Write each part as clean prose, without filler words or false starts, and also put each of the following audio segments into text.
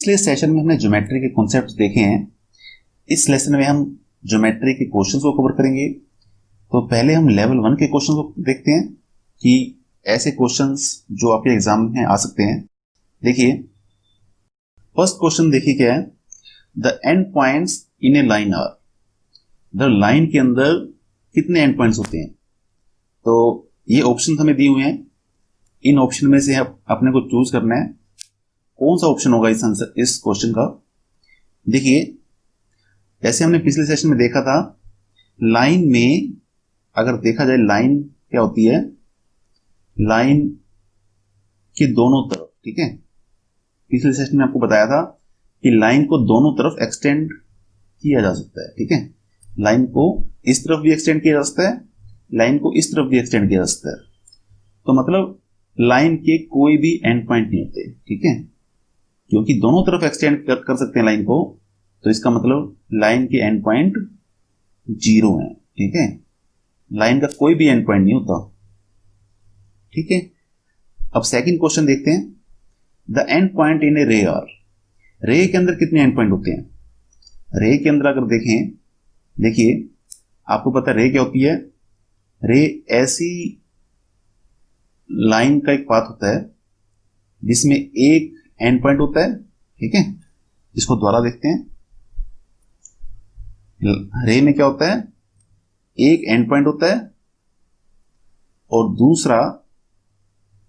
पिछले सेशन में हमने ज्योमेट्री के कॉन्सेप्ट्स देखे हैं। इस लेसन में हम ज्योमेट्री के क्वेश्चंस को कवर करेंगे। तो पहले हम लेवल 1 के क्वेश्चंस को देखते हैं कि ऐसे क्वेश्चंस जो आपके एग्जाम में आ सकते हैं। देखिए फर्स्ट क्वेश्चन देखिए क्या है, the end points in a line are. The line के अंदर कितने एंड पॉइंट्स होते हैं। तो ये ऑप्शन हमें दिए हुए हैं, इन ऑप्शन में से अपने को चूज करना है कौन सा ऑप्शन होगा इस आंसर इस क्वेश्चन का। देखिए जैसे हमने पिछले सेशन में देखा था, लाइन में अगर देखा जाए लाइन क्या होती है, लाइन के दोनों तरफ, ठीक है, पिछले सेशन में आपको बताया था कि लाइन को दोनों तरफ एक्सटेंड किया जा सकता है। ठीक है, लाइन को इस तरफ भी एक्सटेंड किया जा सकता है, लाइन को इस तरफ भी एक्सटेंड किया जा सकता है। तो मतलब लाइन के कोई भी एंड पॉइंट नहीं होते। ठीक है, क्योंकि दोनों तरफ एक्सटेंड कर सकते हैं लाइन को, तो इसका मतलब लाइन के एंड पॉइंट 0 है। ठीक है, लाइन का कोई भी एंड पॉइंट नहीं होता। ठीक है, अब सेकंड क्वेश्चन देखते हैं, द एंड पॉइंट इन ए रे आर। रे के अंदर कितने एंड पॉइंट होते हैं। रे के अंदर अगर देखें, देखिए आपको पता है रे क्या होती है। रे ऐसी लाइन का एक पाथ होता है जिसमें एक एंड पॉइंट होता है। ठीक है, इसको दोबारा देखते हैं। रे में क्या होता है, एक एंड पॉइंट होता है और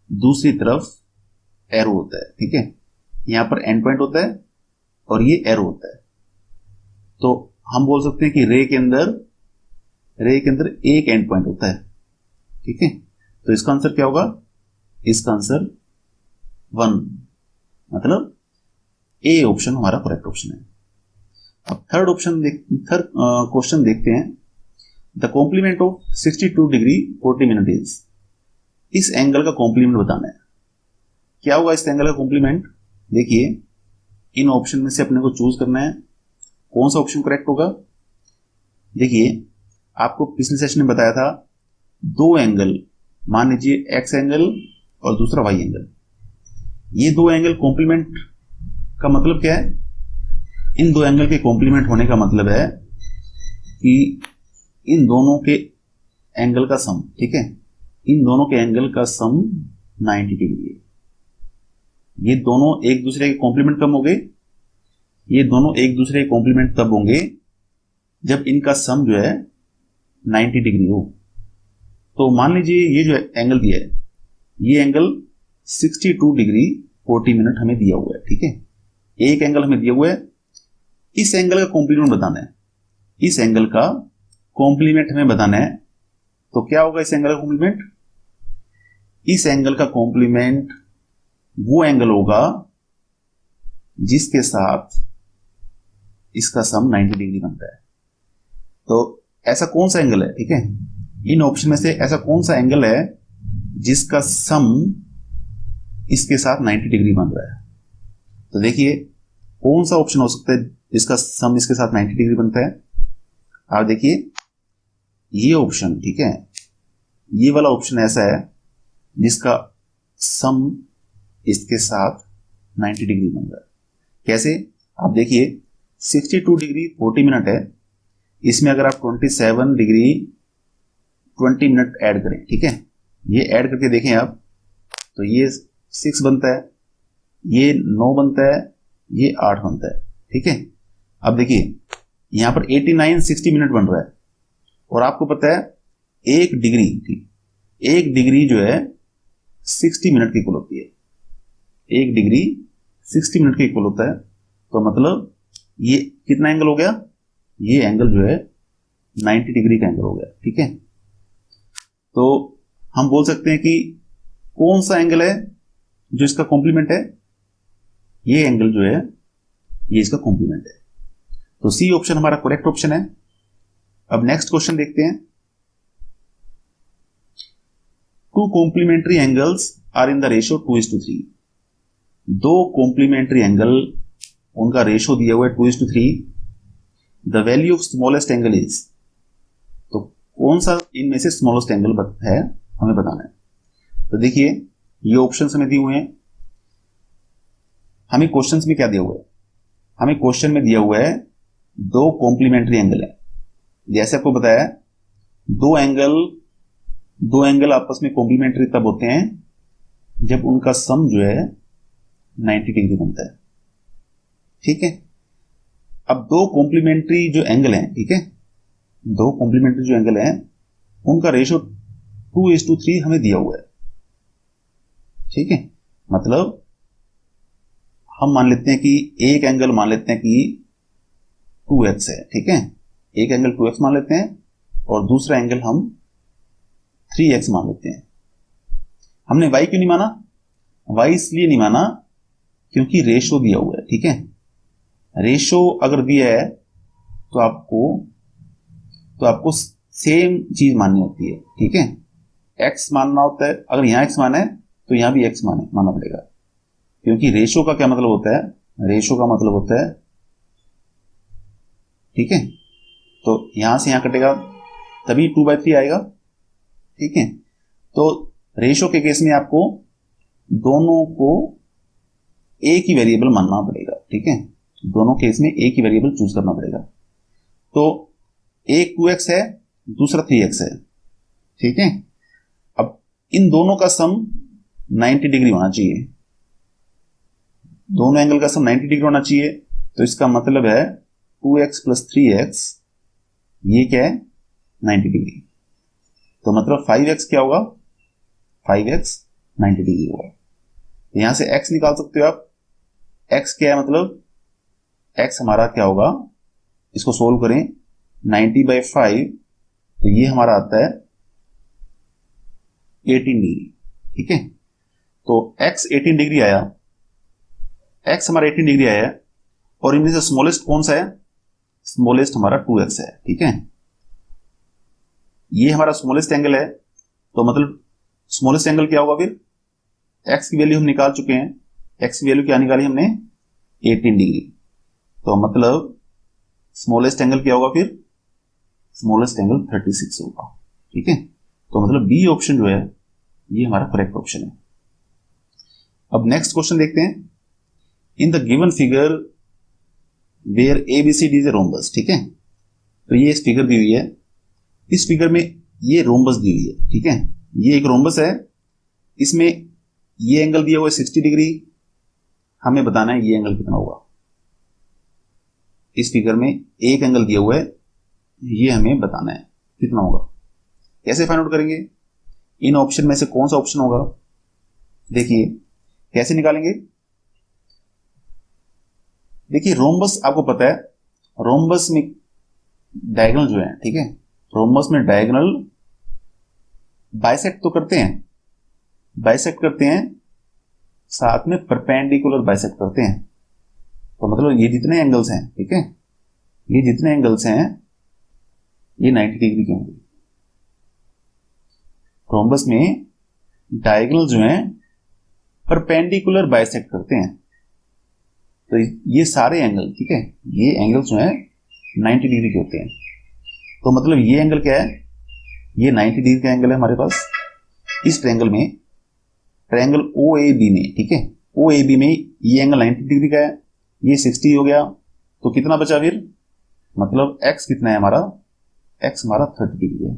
दूसरी तरफ एरो होता है। ठीक है, यहां पर एंड पॉइंट होता है और ये एरो होता है। तो हम बोल सकते हैं कि रे के अंदर एक एंड पॉइंट होता है। ठीक है, तो इसका आंसर क्या होगा, इसका आंसर 1, मतलब ए ऑप्शन हमारा करेक्ट ऑप्शन है। अब थर्ड क्वेश्चन देखते हैं, the complement of 62 degree 40 minute is. इस एंगल का कॉम्प्लीमेंट बताना है। क्या होगा इस एंगल का कॉम्प्लीमेंट। देखिए इन ऑप्शन में से अपने को चूज करना है कौन सा ऑप्शन करेक्ट होगा। देखिए आपको पिछले सेशन में बताया था, दो एंगल, मान लीजिए एक्स एंगल और दूसरा वाई एंगल, ये दो एंगल कॉम्प्लीमेंट का मतलब क्या है। इन दो एंगल के कॉम्प्लीमेंट होने का मतलब है कि इन दोनों के एंगल का सम, ठीक है, इन दोनों के एंगल का सम 90 डिग्री है। ये दोनों एक दूसरे के कॉम्प्लीमेंट कब होंगे, ये दोनों एक दूसरे के कॉम्प्लीमेंट तब होंगे जब इनका सम जो है 90 डिग्री हो। तो मान लीजिए ये जो एंगल दिया है, ये एंगल 62 डिग्री 40 मिनट हमें दिया हुआ है। ठीक है, एक एंगल हमें दिया हुआ है, इस एंगल का कॉम्प्लीमेंट बताना है। इस एंगल का कॉम्प्लीमेंट हमें बताना है। तो क्या होगा इस एंगल का कॉम्प्लीमेंट, इस एंगल का कॉम्प्लीमेंट वो एंगल होगा जिसके साथ इसका सम 90 डिग्री बनता है। तो ऐसा कौन सा एंगल है, ठीक है, इन ऑप्शन में से ऐसा कौन सा एंगल है जिसका सम इसके साथ 90 डिग्री बन रहा है। तो देखिए कौन सा ऑप्शन हो सकता है जिसका सम इसके साथ 90 डिग्री बनता है। आप देखिए ये ऑप्शन, ठीक है, ये वाला ऑप्शन ऐसा है जिसका सम इसके साथ 90 डिग्री बन रहा है। कैसे, आप देखिए 62 डिग्री 40 मिनट है, इसमें अगर आप 27 डिग्री 20 मिनट ऐड करें, ठीक है, ये ऐड करके देखें आप, तो ये 6 बनता है, ये 9 बनता है, ये 8 बनता है। ठीक है, अब देखिए यहां पर 89 60 मिनट बन रहा है और आपको पता है 1 डिग्री, ठीक, 1 डिग्री जो है 60 मिनट की इक्वल होती है। 1 डिग्री 60 मिनट के इक्वल होता है। तो मतलब ये कितना एंगल हो गया, ये एंगल जो है 90 डिग्री का एंगल हो गया। ठीक है, तो हम बोल सकते हैं कि कौन सा एंगल है जो इसका कॉम्प्लीमेंट है, ये एंगल जो है ये इसका कॉम्प्लीमेंट है। तो सी ऑप्शन हमारा करेक्ट ऑप्शन है। अब नेक्स्ट क्वेश्चन देखते हैं, two complementary angles are in the ratio 2:3। दो कॉम्प्लीमेंट्री एंगल, उनका रेशियो दिया हुआ है 2:3। The value of smallest angle is. तो कौन सा इनमें से स्मॉलेस्ट एंगल है हमें बताना है। तो देखिए ये ऑप्शन हमें दिए हुए हैं, हमें क्वेश्चंस में क्या दिया हुआ है, हमें क्वेश्चन में दिया हुआ है दो कॉम्प्लीमेंट्री एंगल है। जैसे आपको बताया दो एंगल आपस में कॉम्प्लीमेंट्री तब होते हैं जब उनका सम जो है 90 डिग्री बनता है। ठीक है, अब दो कॉम्प्लीमेंट्री जो एंगल हैं, ठीक है, दो कॉम्प्लीमेंट्री जो एंगल हैं उनका रेशो 2:3 हमें दिया हुआ है। ठीक है, मतलब हम मान लेते हैं कि एक एंगल मान लेते हैं कि 2x है। ठीक है, एक एंगल 2x मान लेते हैं और दूसरा एंगल हम 3x मान लेते हैं। हमने y क्यों नहीं माना? y इसलिए नहीं माना क्योंकि रेशो दिया हुआ है। ठीक है, रेशो अगर दिया है तो आपको सेम चीज माननी होती है। ठीक है, x मानना होता है, अगर यहां x माना है तो यहां भी x मानना पड़ेगा, क्योंकि रेशो का क्या मतलब होता है, रेशो का मतलब होता है, ठीक है, तो यहां से यहां कटेगा तभी 2/3 आएगा। ठीक है, तो रेशो के केस में आपको दोनों को एक ही वेरिएबल मानना पड़ेगा। ठीक है, दोनों केस में एक ही वेरिएबल चूज करना पड़ेगा। तो एक 2x है, दूसरा 3x है। ठीक है, अब इन दोनों का सम 90 डिग्री होना चाहिए, दोनों एंगल का सम 90 डिग्री होना चाहिए। तो इसका मतलब है 2x + 3x ये क्या है, 90 डिग्री। तो मतलब 5x क्या होगा, 5x 90 डिग्री होगा। यहां से x निकाल सकते हो आप। x क्या है, मतलब x हमारा क्या होगा, इसको सोल्व करें 90/5, तो ये हमारा आता है 18 डिग्री। ठीक है, तो x 18 डिग्री आया, x हमारा 18 डिग्री आया है, और इनमें से स्मॉलेस्ट कौन सा है, स्मॉलेस्ट हमारा 2x है। ठीक है, ये हमारा स्मॉलेस्ट एंगल है, तो मतलब स्मॉलेस्ट एंगल क्या होगा, फिर x की वैल्यू हम निकाल चुके हैं। x की वैल्यू क्या निकाली हमने, 18 डिग्री। तो मतलब स्मॉलेस्ट एंगल क्या होगा, फिर स्मॉलेस्ट एंगल 36 होगा। ठीक है, तो मतलब बी ऑप्शन जो है ये हमारा करेक्ट ऑप्शन है। अब नेक्स्ट क्वेश्चन देखते हैं। In the given figure where ABCD is a rhombus. ठीक है, तो ये इस फिगर दी हुई है, इस फिगर में ये रोम्बस दी हुई है। ठीक है, ये एक रोम्बस है, इसमें ये एंगल दिया हुआ है 60 डिग्री, हमें बताना है ये एंगल कितना होगा। इस फिगर में एक एंगल दिया हुआ है, ये हमें बताना है कितना होगा। कैसे फाइंड आउट करेंगे, इन ऑप्शन में से कौन सा ऑप्शन होगा, देखिए कैसे निकालेंगे। देखिए रोम्बस आपको पता है, रोम्बस में डायगोनल जो है, ठीक है, रोम्बस में डायगोनल बाइसेक्ट तो करते हैं, बाइसेक्ट करते हैं, साथ में परपेंडिकुलर बाइसेक्ट करते हैं। तो मतलब ये जितने एंगल्स हैं, ठीक है, ये जितने एंगल्स हैं ये 90 डिग्री के होंगे। रोम्बस में डायगोनल जो हैं परपेंडिकुलर बाइसेक्ट करते हैं। तो ये सारे एंगल, ठीक है, ये एंगल जो है 90 डिग्री के होते हैं। तो मतलब ये एंगल क्या है, ये 90 डिग्री का एंगल है हमारे पास। इस ट्रायंगल में, ट्रायंगल OAB में, ठीक है, OAB में ये एंगल 90 डिग्री का है, ये 60 हो गया, तो कितना बचा फिर, मतलब x कितना है हमारा, x हमारा 30 डिग्री है।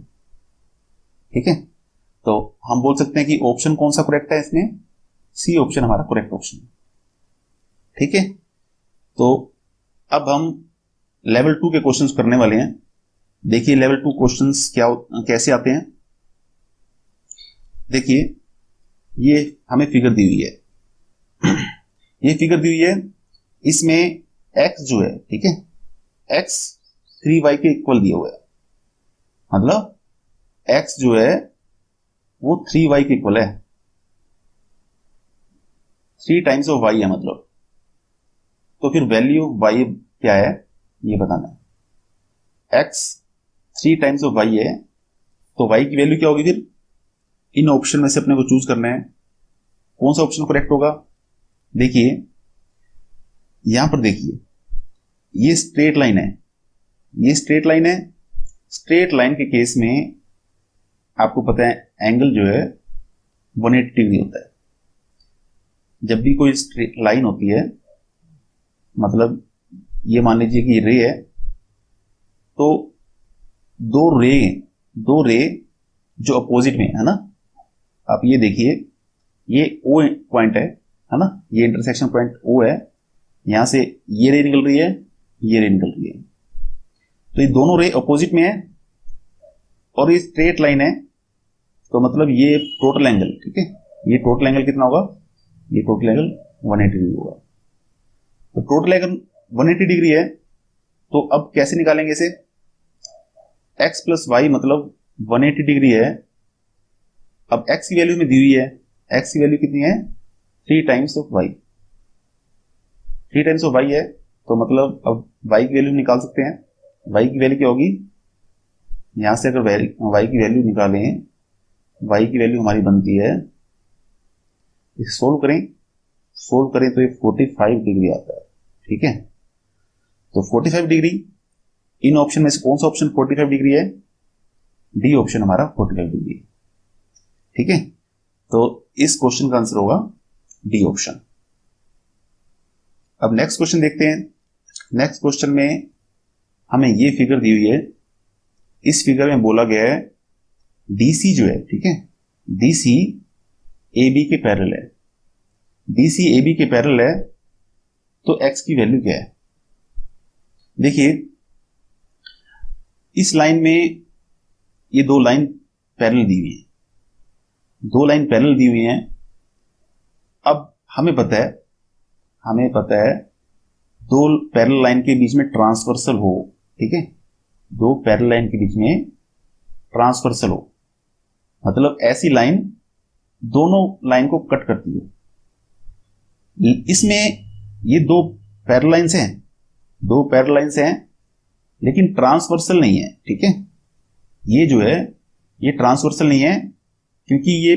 ठीक है, तो हम बोल सकते हैं कि ऑप्शन कौन सा करेक्ट है इसमें, सी ऑप्शन हमारा करेक्ट ऑप्शन है। ठीक है, तो अब हम लेवल 2 के क्वेश्चंस करने वाले हैं। देखिए लेवल 2 क्वेश्चंस कैसे आते हैं। देखिए ये हमें फिगर दी हुई है, ये फिगर दी हुई है, इसमें x जो है, ठीक है, x 3y के इक्वल दिया हुआ है, मतलब x जो है वो 3y के इक्वल है, 3 टाइम्स ऑफ y है मतलब। तो फिर वैल्यू y क्या है ये बताना है। x 3 टाइम्स ऑफ y है, तो y की वैल्यू क्या होगी फिर, इन ऑप्शन में से अपने को चूज करना है, कौन सा ऑप्शन करेक्ट होगा। देखिए यहां पर देखिए ये स्ट्रेट लाइन है, ये स्ट्रेट लाइन है, स्ट्रेट लाइन के केस में आपको पता है एंगल जो है 180 डिग्री होता है। जब भी कोई स्ट्रेट लाइन होती है मतलब ये मान लीजिए कि रे है, तो दो रे जो अपोजिट में है ना, आप ये देखिए, ये ओ पॉइंट है ना, ये इंटरसेक्शन पॉइंट ओ है, यहां से ये रे निकल रही है, ये रे निकल रही है, तो ये दोनों रे अपोजिट में है और ये स्ट्रेट लाइन है, तो मतलब ये टोटल एंगल, ठीक है, ये टोटल एंगल कितना होगा, ये टोटल एंगल 180 डिग्री होगा। तो टोटल एंगल 180 डिग्री है, तो अब कैसे निकालेंगे इसे, x प्लस वाई मतलब 180 डिग्री है। अब x की वैल्यू में दी हुई है, x की वैल्यू कितनी है, 3 times of y, 3 times of y है, तो मतलब अब y की वैल्यू निकाल सकते हैं। y की वैल्यू क्या होगी, यहां से अगर y की वैल्यू निकालें, y की वैल्यू हमारी बनती है, इसे सोल्व करें तो ये 45 डिग्री आता है, ठीक है। तो 45 डिग्री, इन ऑप्शन में से कौन सा ऑप्शन 45 डिग्री है, डी ऑप्शन हमारा 45 डिग्री है, ठीक है। तो इस क्वेश्चन का आंसर होगा डी ऑप्शन। अब नेक्स्ट क्वेश्चन देखते हैं। नेक्स्ट क्वेश्चन में हमें ये फिगर दी हुई है, इस फिगर में बोला गया है डीसी जो है, ठीक है, डीसी ए बी के पैरेलल है, डीसी ए बी के पैरेलल है, तो एक्स की वैल्यू क्या है। देखिए इस लाइन में ये दो लाइन पैरेलल दी हुई है, दो लाइन पैरेलल दी हुई हैं। अब हमें पता है दो पैरेलल लाइन के बीच में ट्रांसवर्सल हो, ठीक है, दो पैरेलल लाइन के बीच में ट्रांसवर्सल हो, मतलब ऐसी लाइन दोनों लाइन को कट करती हो। इसमें ये दो पैरेलल लाइंस हैं लेकिन ट्रांसवर्सल नहीं है, ठीक है, ये जो है ये ट्रांसवर्सल नहीं है क्योंकि ये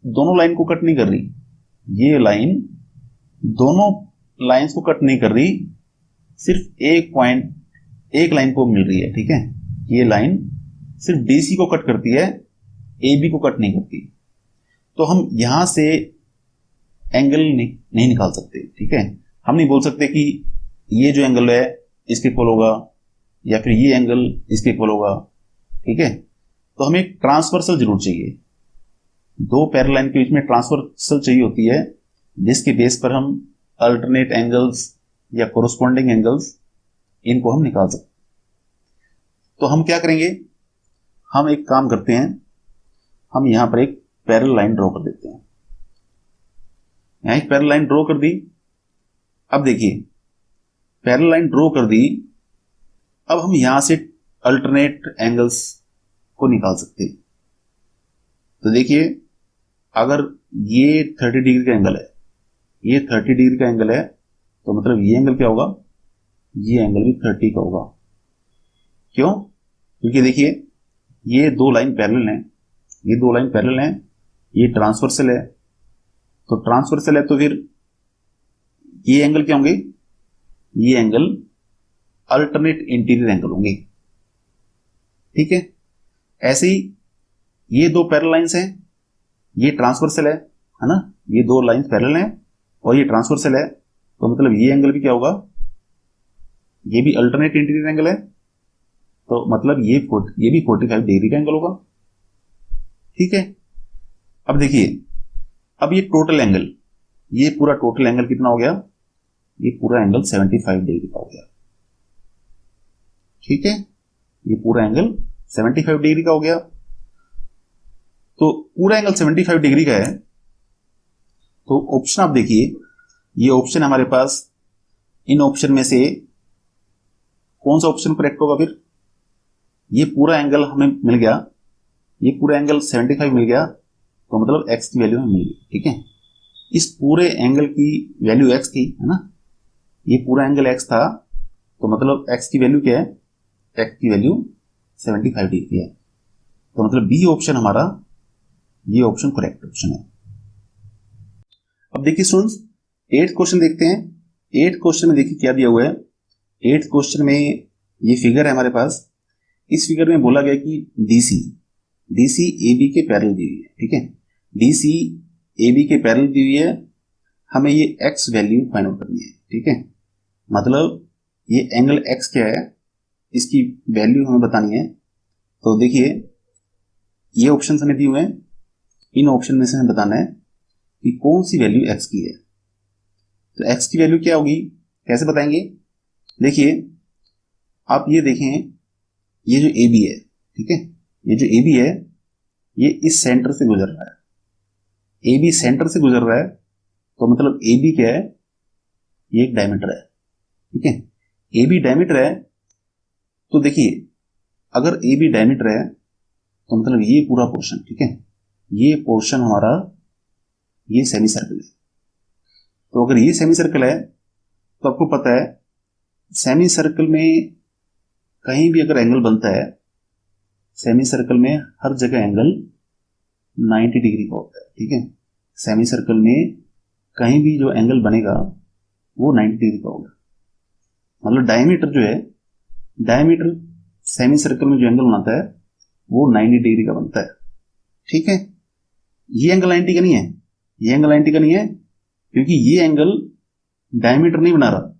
दोनों लाइन को कट नहीं कर रही, ये लाइन दोनों लाइंस को कट नहीं कर रही, सिर्फ एक लाइन को मिल रही है, ठीक है, ये लाइन सिर्फ डीसी को कट करती है, ए बी को कट नहीं करती। तो हम यहां से एंगल नहीं निकाल सकते, ठीक है, हम नहीं बोल सकते कि ये जो एंगल है इसके इक्वल होगा या फिर ये एंगल इसके इक्वल होगा, ठीक है। तो हमें एक ट्रांसवर्सल जरूर चाहिए, दो पैरेलल लाइन के बीच में ट्रांसवर्सल चाहिए होती है, जिसके बेस पर हम अल्टरनेट एंगल्स या कोरोस्पोंडिंग एंगल्स इनको हम निकाल सकते। तो हम क्या करेंगे, हम एक काम करते हैं, हम यहां पर एक पैरेलल लाइन ड्रॉ कर देते हैं। यहां एक पैरेलल लाइन ड्रॉ कर दी। अब देखिए पैरेलल लाइन ड्रॉ कर दी, अब हम यहां से अल्टरनेट एंगल्स को निकाल सकते हैं। तो देखिए अगर ये 30 डिग्री का एंगल है, ये 30 डिग्री का एंगल है, तो मतलब ये एंगल क्या होगा, ये एंगल भी 30 का होगा। क्यों, क्योंकि देखिए ये दो लाइन पैरेलल हैं, ये ट्रांसवर्सल है, तो ट्रांसवर्सल है तो फिर ये एंगल क्या होंगे, ये एंगल अल्टरनेट इंटीरियर एंगल होंगे, ठीक है। ऐसे ही ये दो पैरेलल लाइंस हैं, ये ट्रांसवर्सल है ना, ये दो लाइंस पैरेलल हैं और ये ट्रांसवर्सल है, तो मतलब ये एंगल भी क्या होगा, ये भी अल्टरनेट इंटीरियर एंगल है, तो मतलब ये भी 45 डिग्री का एंगल होगा, ठीक है। अब देखिए अब ये टोटल एंगल, ये पूरा टोटल एंगल कितना हो गया, ये पूरा एंगल 75 डिग्री का हो गया, ठीक है, ये पूरा एंगल 75 डिग्री का हो गया। तो पूरा एंगल 75 डिग्री का है, तो ऑप्शन आप देखिए, ये ऑप्शन हमारे पास, इन ऑप्शन में से कौन सा ऑप्शन करेक्ट होगा फिर, ये पूरा एंगल हमें मिल गया, ये पूरा एंगल 75 मिल गया, तो मतलब x की वैल्यू हमें मिल गई, ठीक है। इस पूरे एंगल की वैल्यू x थी, है ना, ये पूरा एंगल x था, तो मतलब x की वैल्यू क्या है, x की वैल्यू 75 डिग्री है, तो मतलब बी ऑप्शन हमारा, ये ऑप्शन करेक्ट ऑप्शन है। अब देखिए स्टूडेंट्स 8th क्वेश्चन देखते हैं। 8th क्वेश्चन में देखिए क्या दिया हुआ है। 8th क्वेश्चन में ये फिगर है हमारे पास, इस फिगर में बोला गया कि डीसी ए बी के पैरेलल दी हुई है, ठीक है, डीसी ए बी के पैरेलल दी हुई है, हमें ये एक्स वैल्यू फाइंड आउट करनी है, ठीक है। मतलब ये एंगल एक्स क्या है, इसकी वैल्यू हमें बतानी है। तो देखिए ये ऑप्शन हमें दिए हुए हैं, इन ऑप्शन में से हमें बताना है कि कौन सी वैल्यू एक्स की है। तो एक्स की वैल्यू क्या होगी, कैसे बताएंगे? देखिए आप ये देखें, ये जो ए बी है, ठीक है, ये जो ए बी है ये इस सेंटर से गुजर रहा है, ए बी सेंटर से गुजर रहा है, तो मतलब ए बी क्या है, ये एक डायमीटर है, ठीक है। ए बी डायमीटर है, तो देखिए अगर ए बी डायमीटर है तो मतलब ये पूरा पोर्शन, ठीक है, ये पोर्शन हमारा ये सेमी सर्कल है। तो अगर ये सेमी सर्कल है तो आपको पता है सेमी सर्कल में कहीं भी अगर एंगल बनता है, सेमी सर्कल में हर जगह एंगल 90 डिग्री का होता है, ठीक है। सेमी सर्कल में कहीं भी जो एंगल बनेगा वो 90 डिग्री का होगा। मतलब डायमीटर जो है, डायमीटर सेमी सर्कल में जो एंगल बनाता है वो 90 डिग्री का बनता है, ठीक है। ये एंगल 90 का नहीं है, ये एंगल 90 का नहीं है, क्योंकि ये एंगल डायमीटर नहीं बना रहा।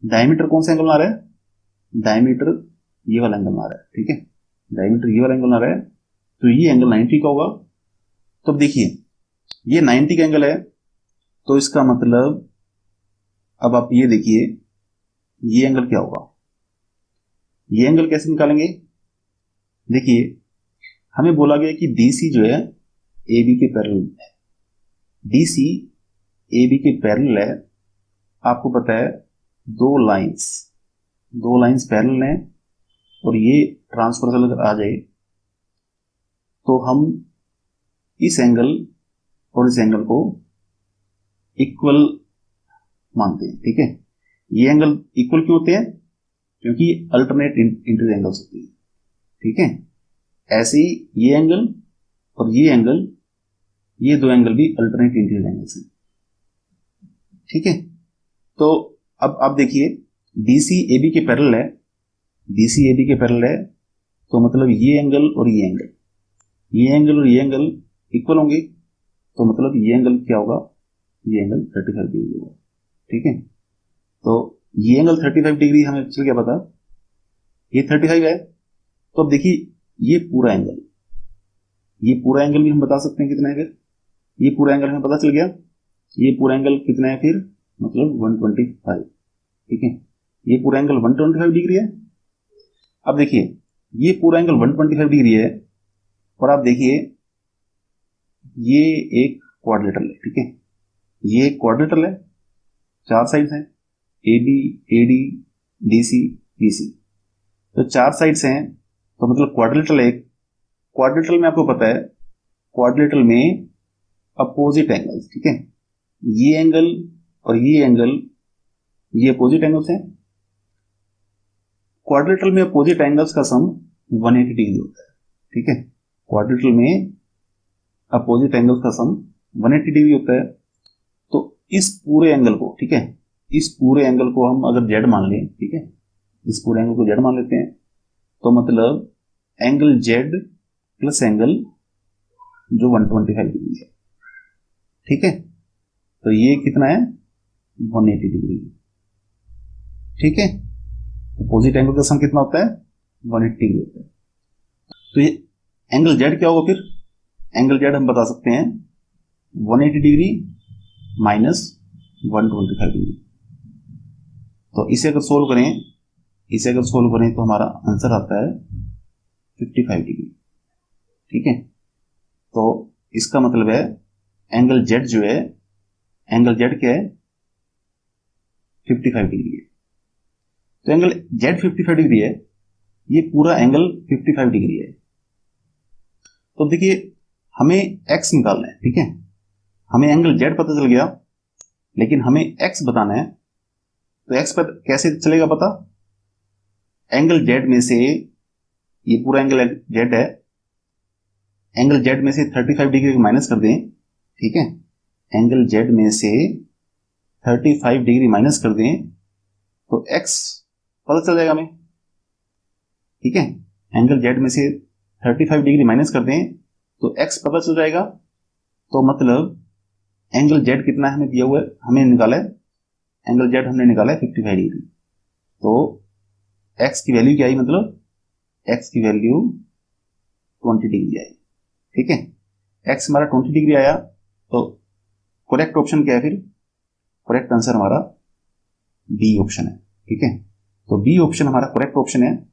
डायमीटर कौन सा एंगल बना रहा है? डायमीटर ये वाला एंगल बना रहा है, ठीक है, डायमीटर ये वाला एंगल बना रहा है, तो ये एंगल 90 का होगा। तो देखिए ये 90 का एंगल है, तो इसका मतलब अब आप ये देखिए ये एंगल क्या होगा, ये एंगल कैसे निकालेंगे? देखिए हमें बोला गया कि DC जो है AB के पैरेलल है, DC AB के पैरेलल है। आपको पता है दो लाइंस पैरेलल हैं, और ये ट्रांसवर्सल अगर आ जाए तो हम इस एंगल और इस एंगल को इक्वल मानते हैं, ठीक है। ये एंगल इक्वल क्यों होते हैं? क्योंकि अल्टरनेट इंटीरियर एंगल्स होते हैं, ठीक है। ऐसे ही ये एंगल और ये एंगल, ये दो एंगल भी अल्टरनेट इंटीरियर एंगल्स हैं, ठीक है। तो अब आप देखिए DC AB के पैरेलल है, DC AB के पैरेलल है, तो मतलब ये एंगल और ये एंगल, ये एंगल और ये एंगल इक्वल होंगे, तो मतलब ये एंगल क्या होगा, ये एंगल 35 डिग्री होगा, ठीक है। तो ये एंगल 35 डिग्री हमें चल गया पता, ये 35 है। तो अब देखिए ये पूरा एंगल भी हम बता सकते हैं कितना है, फिर ये पूरा एंगल हमें पता चल गया, ये पूरा एंगल कितना है फिर, मतलब 125, ठीक है। ये पूरा एंगल 125 डिग्री है। अब देखिए ये पूरा एंगल 125 डिग्री है, और आप देखिए ये एक क्वाड्रिलेटरल है, ठीक है, ये एक क्वाड्रिलेटरल है, चार साइड्स हैं AB AD DC BC, तो चार साइड्स हैं, तो मतलब क्वाड्रिलेटरल है। क्वाड्रिलेटरल में आपको पता है, क्वाड्रिलेटरल में अपोजिट एंगल्स, ठीक है, ये एंगल और ये एंगल ये अपोजिट एंगल्स हैं। क्वाड्रिलेटरल में अपोजिट एंगल्स का सम 180 डिग्री होता है, ठीक है। क्वाड्रिलेटरल में अपोजिट एंगल्स का सम 180 डिग्री होता है। तो इस पूरे एंगल को, ठीक है, इस पूरे एंगल को हम अगर Z मान लें, ठीक है, इस पूरे एंगल को Z मान लेते हैं, तो मतलब एंगल Z प्लस एंगल जो 125 डिग्री है, ठीक है, तो ये कितना है, 180 डिग्री, ठीक है। अपोजिट एंगल का सम कितना होता है, 180 डिग्री होता है। तो ये एंगल Z क्या होगा फिर? एंगल Z हम बता सकते हैं 180 डिग्री माइनस 125 डिग्री। तो इसे अगर सोल्व करें तो हमारा आंसर आता है 55 डिग्री, ठीक है। तो इसका मतलब है एंगल Z जो है, एंगल Z क्या है, 55 डिग्री है। तो एंगल Z 55 डिग्री है, ये पूरा एंगल 55 डिग्री है। तो देखिए हमें x निकालना है, ठीक है, हमें एंगल Z पता चल गया, लेकिन हमें x बताना है। तो x पर कैसे चलेगा पता? एंगल Z में से, ये पूरा एंगल Z है, एंगल Z में से 35 डिग्री को माइनस कर दें, ठीक है, एंगल Z में से 35 डिग्री माइनस कर दें तो x पता चल जाएगा हमें, ठीक है। एंगल Z में से 35 डिग्री माइनस कर दें तो x पता चल जाएगा। तो मतलब एंगल Z कितना हमें दिया हुआ है, हमें निकाला है एंगल जेड हमने निकाला है 55 डिग्री। तो एक्स की वैल्यू क्या आई, मतलब एक्स की वैल्यू 20 डिग्री आई। ठीक है, एक्स हमारा 20 डिग्री आया, तो करेक्ट ऑप्शन क्या है फिर? करेक्ट आंसर हमारा बी ऑप्शन है। ठीक है, तो बी ऑप्शन हमारा करेक्ट ऑप्शन है।